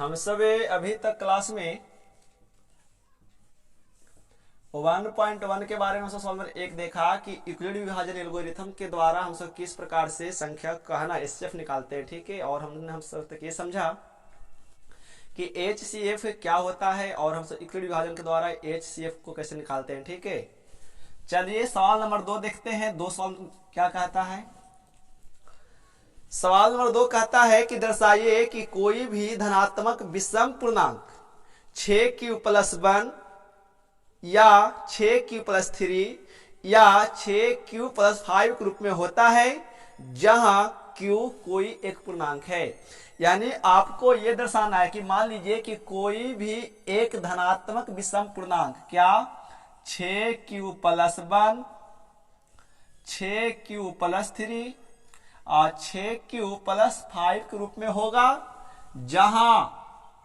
हम सब अभी तक क्लास में 1.1 के बारे में हम सॉल्व नंबर 1 देखा कि यूक्लिड विभाजन एल्गोरिथम के द्वारा हम सब किस प्रकार से संख्या का है ना एचसीएफ निकालते हैं। ठीक है, और हमने हम सब तक ये समझा कि एचसीएफ क्या होता है और हम सब यूक्लिड विभाजन के द्वारा एचसीएफ को कैसे निकालते हैं। ठीक है, चलिए सवाल नंबर 2 देखते हैं। दो सवाल क्या कहता है। सवाल नंबर 2 कहता है कि दर्शाइए कि कोई भी धनात्मक विषम पूर्णांक 6q+1 या 6q+3 या 6q+5 के रूप में होता है जहां q कोई एक पूर्णांक है। यानी आपको यह दर्शाना है कि मान लीजिए कि कोई भी एक धनात्मक विषम पूर्णांक क्या 6q+1 6q+3 और 6q+5 के रूप में होगा जहां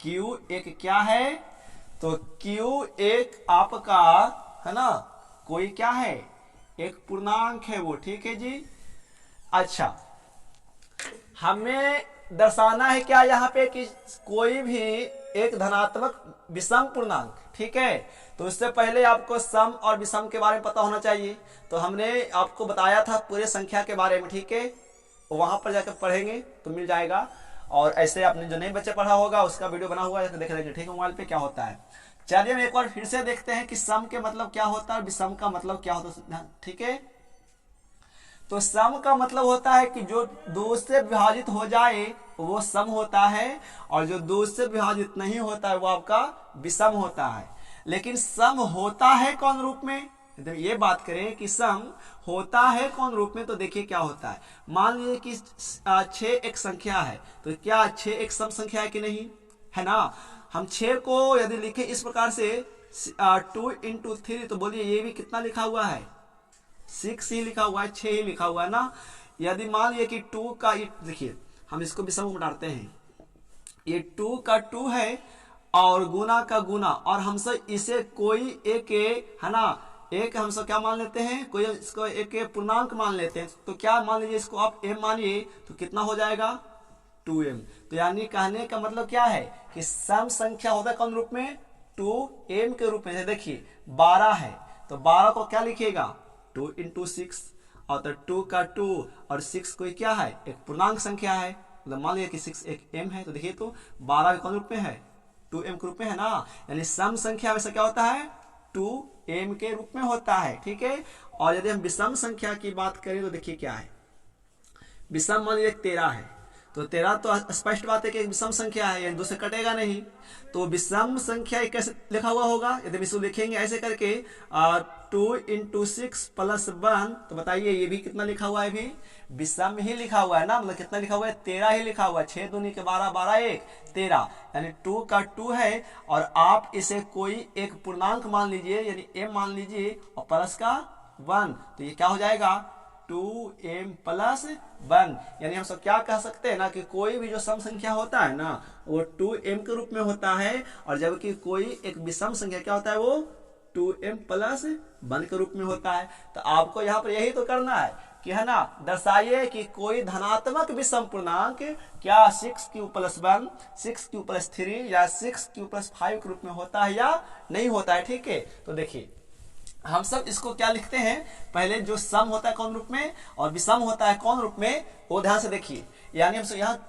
q एक क्या है, तो q एक आपका है ना कोई क्या है, एक पूर्णांक है वो। ठीक है जी। अच्छा, हमें दर्शाना है क्या यहाँ पे कि कोई भी एक धनात्मक विषम पूर्णांक। ठीक है, तो इससे पहले आपको सम और विषम के बारे में पता होना चाहिए। तो हमने आपको बताया था पूरे संख्या के बारे में। ठीक है, वहां पर जाकर पढ़ेंगे तो मिल जाएगा, और ऐसे आपने जो नहीं बच्चे पढ़ा होगा उसका वीडियो बना हुआ है देख लेंगे। ठीक है, मोबाइल पे क्या होता है। चलिए हम एक बार फिर से देखते हैं कि सम के मतलब क्या होता है और विषम का मतलब क्या होता है। ठीक है, तो सम का मतलब होता है कि जो 2 से विभाजित हो जाए वो सम होता है, और जो 2 से विभाजित नहीं होता है वो आपका विषम होता है। लेकिन सम होता है कौन रूप में, ये बात करें कि सम होता है कौन रूप में, तो देखिए क्या होता है। मान लीजिए कि 6 एक संख्या है, तो क्या 6 एक सम संख्या है कि नहीं, है ना। हम 6 को यदि लिखे इस प्रकार से 2 × 3, तो बोलिए ये भी कितना लिखा हुआ है, 6 ही लिखा हुआ है, 6 ही लिखा हुआ है ना। यदि मान लीजिए कि 2 का देखिए हम इसको विषम में डालते हैं, ये 2 का 2 है और गुना का गुना, और हम सब इसे कोई एक है ना एक हम सब क्या मान लेते हैं, कोई इसको एक पूर्णांक मान लेते हैं। तो क्या मान लीजिए इसको आप m मानिए, तो कितना हो जाएगा 2m। तो यानी कहने का मतलब क्या है कि सम संख्या होता है कौन रूप में, 2m के रूप में। देखिए 12 है तो 12 को क्या लिखिएगा 2 × 6, और तो 2 का 2 और 6 कोई क्या है, एक पूर्णांक संख्या है। मतलब मान लीजिए कि 6 एक m है, तो देखिए तो 12 कौन रूप में है, 2m के रूप में है ना। यानी सम संख्या वैसे क्या होता है 2m के रूप में होता है। ठीक है, और यदि हम विषम संख्या की बात करें तो देखिए क्या है, विषम मान लीजिए 13 है, तो 13 तो स्पष्ट बात है कि एक विषम संख्या है, यानी 2 से कटेगा नहीं। तो विषम संख्या कैसे लिखा हुआ होगा, यदि इसको लिखेंगे ऐसे करके 2 × 6 + 1, तो बताइए ये भी कितना लिखा हुआ है, भी विषम ही लिखा हुआ है ना। मतलब कितना लिखा हुआ है, 13 ही लिखा हुआ है। 6 दूनी के 12, 12 1 13, यानी 2 का 2 है, और आप इसे कोई एक पूर्णांक मान लीजिए, यानी m मान लीजिए, और प्लस का 1, तो ये क्या हो जाएगा 2m+1। यानी हम सब क्या कह सकते हैं ना कि कोई भी जो सम संख्या होता है ना वो 2m के रूप में होता है, और जबकि कोई एक विषम संख्या क्या होता है वो 2m+1 के रूप में होता है। तो आपको यहाँ पर यही तो करना है कि है ना, दर्शाइए कि कोई धनात्मक विषम पूर्णांक क्या 6q+1 6q+3 या 6q+5 के रूप में होता है या नहीं होता है। ठीक है, तो देखिए हम सब इसको क्या लिखते हैं, पहले जो सम होता है कौन रूप में और विषम होता है कौन रूप में, वो ध्यान से देखिए। यानी हम सब यहाँ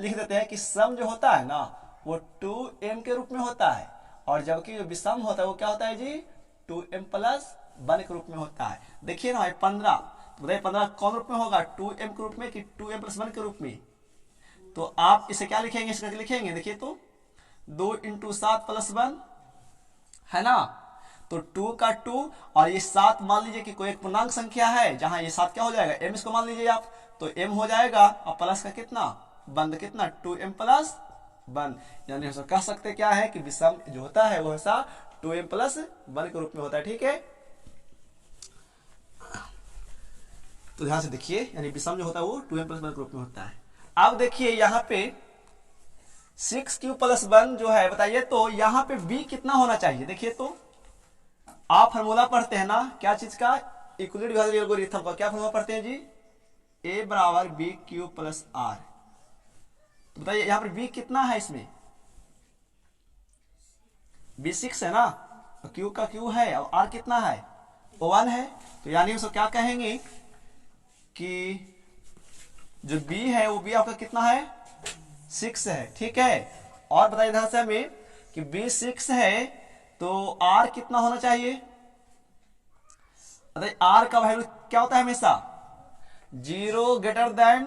लिख देते हैं कि सम जो होता है ना वो 2m के रूप में होता है, और जबकि जो विषम होता है वो क्या होता है जी 2m+1 के रूप में होता है। देखिए ना 15, तो बताइए 15 कौन रूप में होगा, 2m के रूप में कि 2m+1 के रूप में। तो आप इसे क्या लिखेंगे, इसका लिखेंगे देखिए तो 2 × 7 + 1 है ना। तो 2 का 2 और ये 7 मान लीजिए कि कोई एक पूर्णांक संख्या है जहां ये 7 क्या हो जाएगा m, इसको मान लीजिए आप, तो m हो जाएगा, और प्लस का कितना बंद कितना 2m+1। यानी हम कह सकते क्या है कि विषम जो होता है वो हमेशा 2m+1 के रूप में होता है। ठीक है, तो ध्यान से देखिए, यानी विषम जो होता है वो 2m+1 के रूप में होता है। अब देखिए यहाँ पे 6q+1 जो है बताइए, तो यहाँ पे b कितना होना चाहिए। देखिए तो आप फार्मूला पढ़ते हैं ना क्या चीज का, यूक्लिड विभाजन एल्गोरिथम का क्या फार्मूला पढ़ते हैं जी, a = bq + r। तो बताइए यहाँ पर b कितना है इसमें, बी 6 है ना, क्यू का क्यू है और आर कितना है, 1 है। तो यानी उसको क्या कहेंगे कि जो बी है वो बी आपका कितना है, 6 है, ठीक है। और बताइए इधर से हमें कि बी 6 है तो आर कितना होना चाहिए। आर का वैल्यू क्या होता है हमेशा, 0 greater than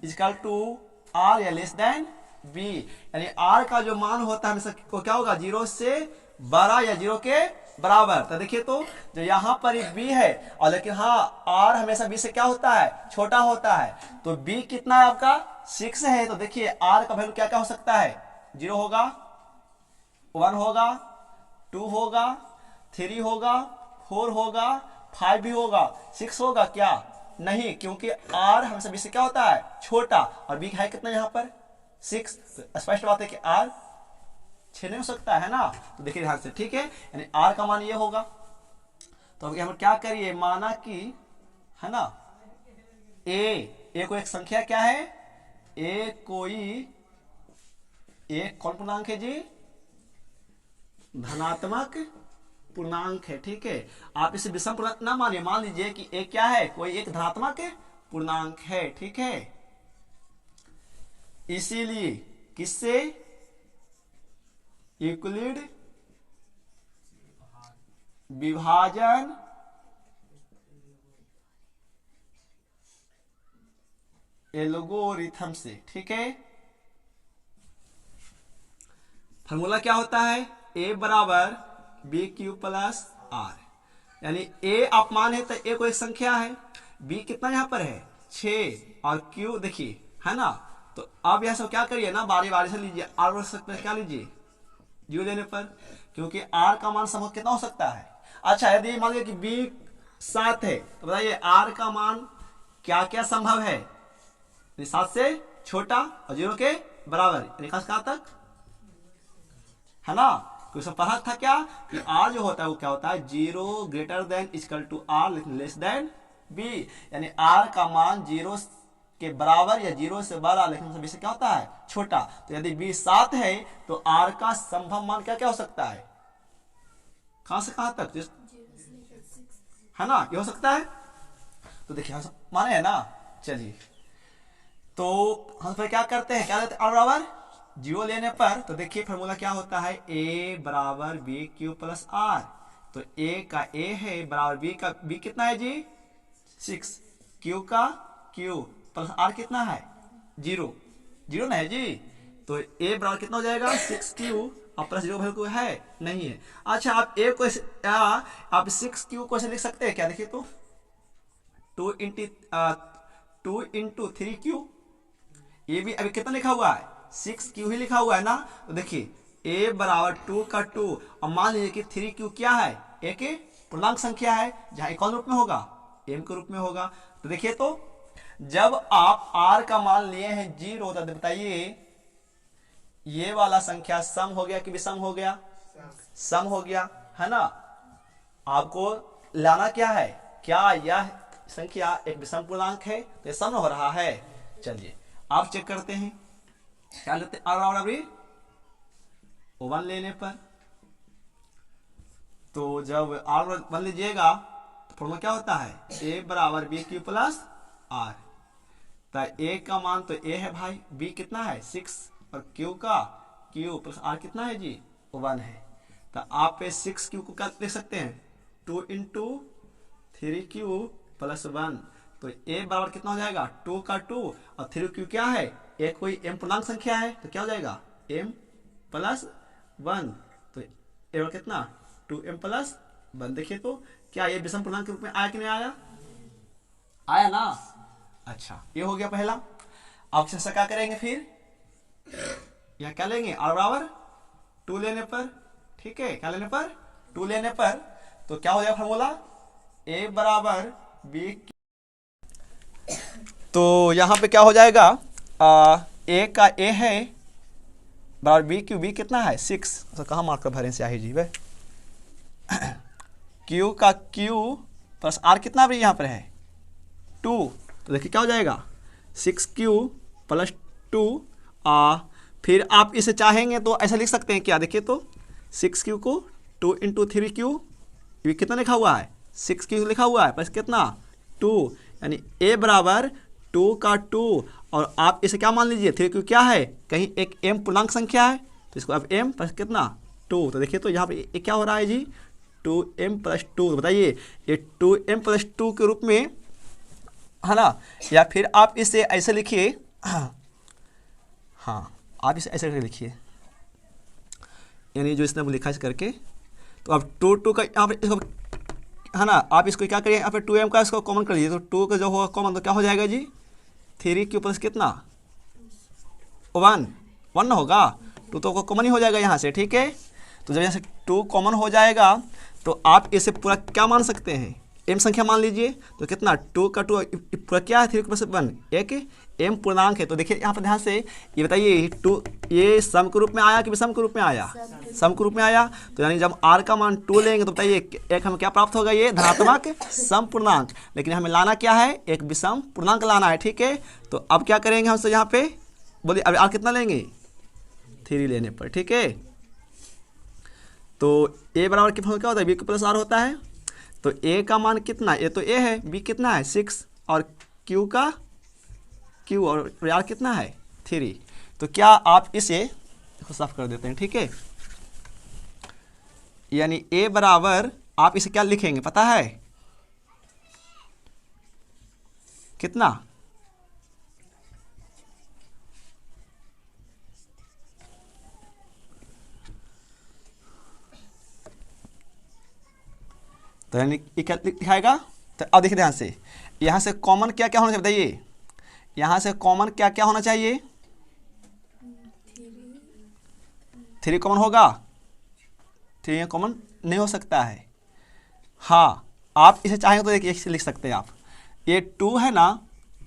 equal to R या लेस देन बी, यानी आर का जो मान होता है हमेशा को क्या होगा, 0 से बड़ा या 0 के बराबर। तो देखिए तो जो यहाँ पर बी है और लेकिन हाँ आर हमेशा बी से क्या होता है, छोटा होता है। तो बी कितना है आपका, 6 है। तो देखिए आर का वैल्यू क्या क्या हो सकता है, 0 होगा, 1 होगा, 2 होगा, 3 होगा, 4 होगा, 5 भी होगा, 6 होगा क्या, नहीं, क्योंकि आर हमेशा बी से क्या होता है, छोटा, और बी है कितना यहाँ पर 6। तो स्पष्ट बात है कि आर 6 नहीं हो सकता है ना। तो देखिए ध्यान से, ठीक है, यानी आर का मान ये होगा। तो अब हम क्या करिए, माना कि है ना ए कोई एक संख्या क्या है, कौन पूर्णांक है जी, धनात्मक पूर्णांक है, ठीक है। आप इसे विषम पूर्णांक ना मानिए, मान लीजिए कि ए क्या है, कोई एक धनात्मक पूर्णांक है, ठीक है। इसीलिए किससे, यूक्लिड विभाजन एल्गोरिथम से, ठीक है। फॉर्मूला क्या होता है, ए बराबर बी क्यू प्लस आर, यानी ए आप मान है तो ए कोई संख्या है, बी कितना यहां पर है 6 और क्यू देखिए है ना। तो अब यह सब क्या करिए ना, बारी बारी से लीजिए, आर पर क्या लीजिए 0 लेने पर, क्योंकि आर का मान संभव कितना हो सकता है। अच्छा यदि मान लीजिए कि बी 7 है तो बताइए आर का मान क्या क्या संभव है, 7 से छोटा और 0 के बराबर, रेखा कहां तक है ना। तो इसमें पढ़ा था क्या कि आर जो होता है वो क्या होता है, 0 greater than equal to R less than B, यानी आर का मान 0 के बराबर या 0 से बड़ा लेकिन बी से क्या होता है, छोटा। तो यदि बी 7 है तो आर का संभव मान क्या क्या हो सकता है, कहां से कहां तक है ना, ये हो सकता है। तो देखिए माने है ना, चलिए तो हम फिर क्या करते हैं, क्या लेते हैं, आर बराबर 0 लेने पर। तो देखिए फॉर्मूला क्या होता है, ए बराबर बी क्यू प्लस आर। तो ए का ए है बराबर बी का बी कितना है जी 6, क्यू का क्यू प्लस आर कितना है 0 ना है जी। तो ए बराबर कितना हो जाएगा 6 क्यू और प्लस 0 वैल्यू है नहीं है। अच्छा आप ए को आप 6 क्यू को ऐसे लिख सकते हैं क्या, देखिए तो 2 इंटू 3 क्यू, ये भी अभी कितना लिखा हुआ है 6 क्यू ही लिखा हुआ है ना। तो देखिए a बराबर 2 का 2 और मान लीजिए कि 3 क्यू क्या है, एक पूर्णांक संख्या है जहां एक कौन रूप में होगा, m के रूप में होगा। तो देखिए तो जब आप r का मान लिए हैं 0 तो बताइए ये वाला संख्या सम हो गया कि विषम हो गया, सम हो गया है ना। आपको लाना क्या है, क्या यह संख्या एक विषम पूर्णांक है, तो ये सम हो रहा है। चलिए आप चेक करते हैं, क्या लेते हैं, आर बराबर 1 लेने पर। तो जब आर 1 लीजिएगा तो फॉर्मूला क्या होता है, ए बराबर बी क्यू प्लस आर। तो ए का मान तो ए है भाई, बी कितना है 6 और क्यू का क्यू प्लस आर कितना है जी 1 है। तो आप 6 क्यू को क्या लिख सकते हैं 2 इंटू 3 क्यू प्लस 1। तो ए बराबर कितना हो जाएगा 2 का 2 और 3 क्यू क्या है, एक कोई m पूर्णांक संख्या है तो क्या हो जाएगा m प्लस 1। तो ए कितना 2m प्लस 1। देखिए तो क्या ये विषम पूर्णांक के रूप में आया कि नहीं आया, आया ना। अच्छा ये हो गया पहला। अब से क्या करेंगे फिर, यह क्या लेंगे आर बराबर 2 लेने पर, ठीक है, क्या लेने पर 2 लेने पर। तो क्या हो जाएगा फॉर्मूला a बराबर b। तो यहां पे क्या हो जाएगा, ए का ए है बराबर बी क्यू, बी कितना है 6, तो कहाँ मार्कर भरें स्याही जी वे, क्यू का क्यू प्लस आर कितना भी यहाँ पर है 2। तो देखिए क्या हो जाएगा 6 क्यू प्लस 2। फिर आप इसे चाहेंगे तो ऐसा लिख सकते हैं क्या, देखिए तो 6q को 2 इंटू 3q, ये कितना लिखा हुआ है 6q लिखा हुआ है, प्लस कितना 2, यानी a बराबर 2 का 2, और आप इसे क्या मान लीजिए 3q क्या है, कहीं एक m पूर्णांक संख्या है तो इसको अब m प्लस कितना 2, तो देखिए तो यहाँ पे ये क्या हो रहा है जी 2m प्लस 2, तो बताइए ये 2m प्लस 2 के रूप में है ना, या फिर आप इसे ऐसे लिखिए, हाँ आप इसे ऐसे लिखिए, यानी जो इसने लिखा है करके, तो अब 2 का यहाँ पर इसको है ना, आप इसको क्या करिए यहाँ पे 2m का इसको कॉमन कर लीजिए, तो 2 का जो होगा कॉमन तो क्या हो जाएगा जी 3q प्लस कितना 1 ना होगा, 2 तो कॉमन ही हो जाएगा यहाँ से, ठीक है। तो जब यहाँ से 2 कॉमन हो जाएगा तो आप इसे पूरा क्या मान सकते हैं m संख्या मान लीजिए, तो कितना 2 का 2 पूरा क्या है 3 प्लस 1 एक m पूर्णांक है। तो देखिए यहाँ पर ध्यान से ये बताइए 2 ये सम के रूप में आया कि विषम के रूप में आया, सम के रूप में आया, तो यानी जब r का मान 2 लेंगे तो बताइए एक हमें क्या प्राप्त होगा, ये धनात्मक सम पूर्णांक, लेकिन हमें लाना क्या है एक विषम पूर्णांक लाना है, ठीक है। तो अब क्या करेंगे हमसे यहाँ पे बोलिए, अब r कितना लेंगे 3 लेने पर, ठीक है। तो a बराबर क्या होता है b प्लस r होता है, तो a का मान कितना, a तो a है, b कितना है 6 और q का q और r कितना है 3, तो क्या आप इसे साफ कर देते हैं, ठीक है। यानी a बराबर आप इसे क्या लिखेंगे पता है कितना, तो यानी क्या दिखाएगा, तो अब देखिए ध्यान से यहाँ से कॉमन क्या क्या होना चाहिए बताइए, यहाँ से कॉमन क्या क्या होना चाहिए 3 कॉमन होगा, 3 कॉमन नहीं हो सकता है, हाँ आप इसे चाहेंगे तो देखिए इसे लिख सकते हैं आप, ये 2 है ना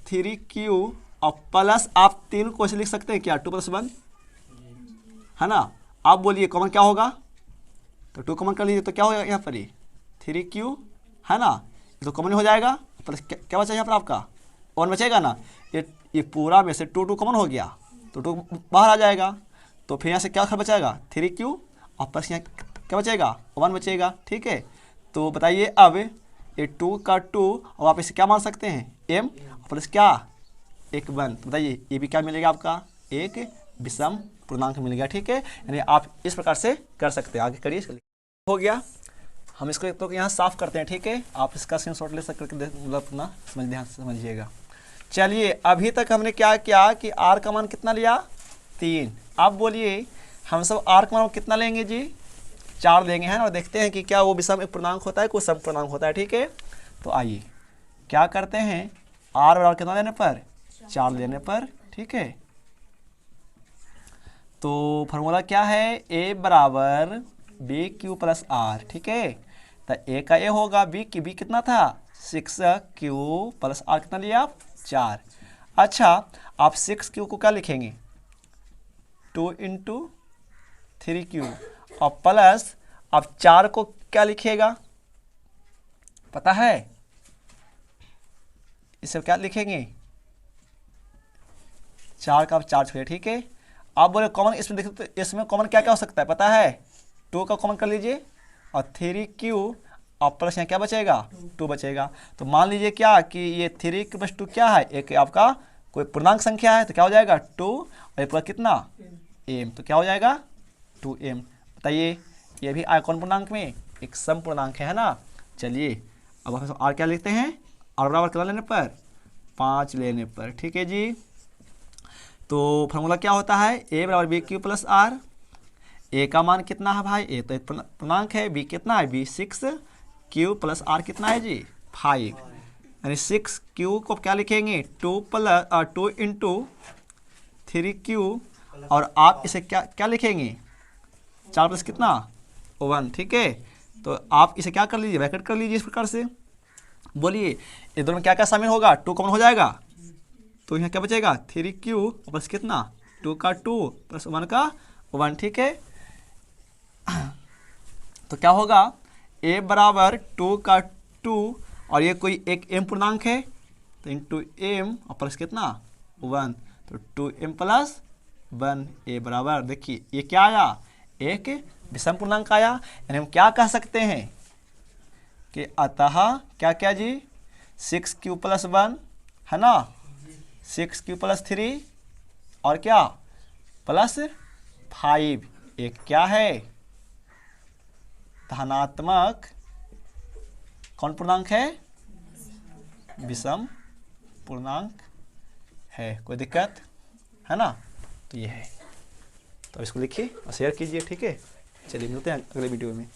3q और प्लस आप 3 को ऐसे लिख सकते हैं क्या 2 + 1 है ना, आप बोलिए कॉमन क्या होगा, तो 2 कॉमन कर लीजिए तो क्या होगा यहाँ पर 3q है ना, तो कॉमन हो जाएगा, प्लस क्या बचा यहाँ पर आपका 1 बचेगा ना, ये पूरा में से 2 कॉमन हो गया तो 2 बाहर आ जाएगा, तो फिर यहाँ से क्या बचाएगा 3q और प्लस यहाँ क्या बचेगा 1 बचेगा, ठीक है। तो बताइए अब ये 2 का 2 और आप इसे क्या मान सकते हैं m प्लस क्या एक 1, तो बताइए ये भी क्या मिलेगा आपका एक विषम पूर्णांक मिलेगा, ठीक है। यानी आप इस प्रकार से कर सकते हैं, आगे करिए। हो गया, हम इसको एक तो यहाँ साफ करते हैं, ठीक है, आप इसका स्क्रीनशॉट ले सकते मतलब अपना ध्यान से समझिएगा। चलिए अभी तक हमने क्या किया कि r का मान कितना लिया 3, आप बोलिए हम सब r का मान कितना लेंगे जी 4 लेंगे हैं, और देखते हैं कि क्या वो विषम एक पूर्णांक होता है कोई सम पूर्णांक होता है, ठीक है। तो आइए क्या करते हैं r बराबर कितना लेने पर 4 लेने पर, ठीक है। तो फार्मूला क्या है a बराबर bq प्लस r, ठीक है। तो a का a होगा, b की b कितना था 6q प्लस r कितना लिया आप 4। अच्छा आप 6q को क्या लिखेंगे 2 इंटू 3q और प्लस आप 4 को क्या लिखिएगा पता है, इसे क्या लिखेंगे 4 का आप 4 छोड़िए, ठीक है। आप बोले कॉमन इसमें देखते तो इसमें कॉमन क्या क्या हो सकता है पता है, 2 का कॉमन कर लीजिए और 3q और प्लस यहाँ क्या बचेगा 2 बचेगा। तो मान लीजिए क्या कि ये 3 + 2 क्या है एक आपका कोई पूर्णांक संख्या है, तो क्या हो जाएगा 2 और ये पूरा कितना m, तो क्या हो जाएगा 2m। बताइए ये भी आया कौन पूर्णांक में एक सम पूर्णांक है ना। चलिए अब हम r क्या लिखते हैं, r बराबर कितना लेने पर 5 लेने पर, ठीक है जी। तो फार्मूला क्या होता है a बराबर bq प्लस r, a का मान कितना है भाई a तो एक पूर्णांक है, b कितना है b 6q प्लस r कितना है जी 5, यानी 6q को क्या लिखेंगे 2 इंटू 3q और आप इसे क्या लिखेंगे 4 प्लस कितना 1, ठीक है। तो आप इसे क्या कर लीजिए ब्रैकेट कर लीजिए इस प्रकार से, बोलिए ये दोनों में क्या क्या शामिल होगा 2 कॉमन हो जाएगा, तो यहाँ क्या बचेगा 3q प्लस कितना 2 का 2 प्लस 1 का 1, ठीक है। तो क्या होगा a बराबर 2 का 2 और ये कोई एक m पूर्णांक है तो इंटू m और प्लस कितना 1, तो 2m प्लस 1 a बराबर देखिए ये क्या आया एक विषम पूर्णांक आया, यानी हम क्या कह सकते हैं कि अतः क्या क्या जी 6q+1 है ना, 6q+3 और क्या +5 एक क्या है धनात्मक कौन पूर्णांक है, विषम पूर्णांक है। कोई दिक्कत है ना, तो ये है। तो इसको लिखिए और शेयर कीजिए, ठीक है। चलिए मिलते हैं अगले वीडियो में।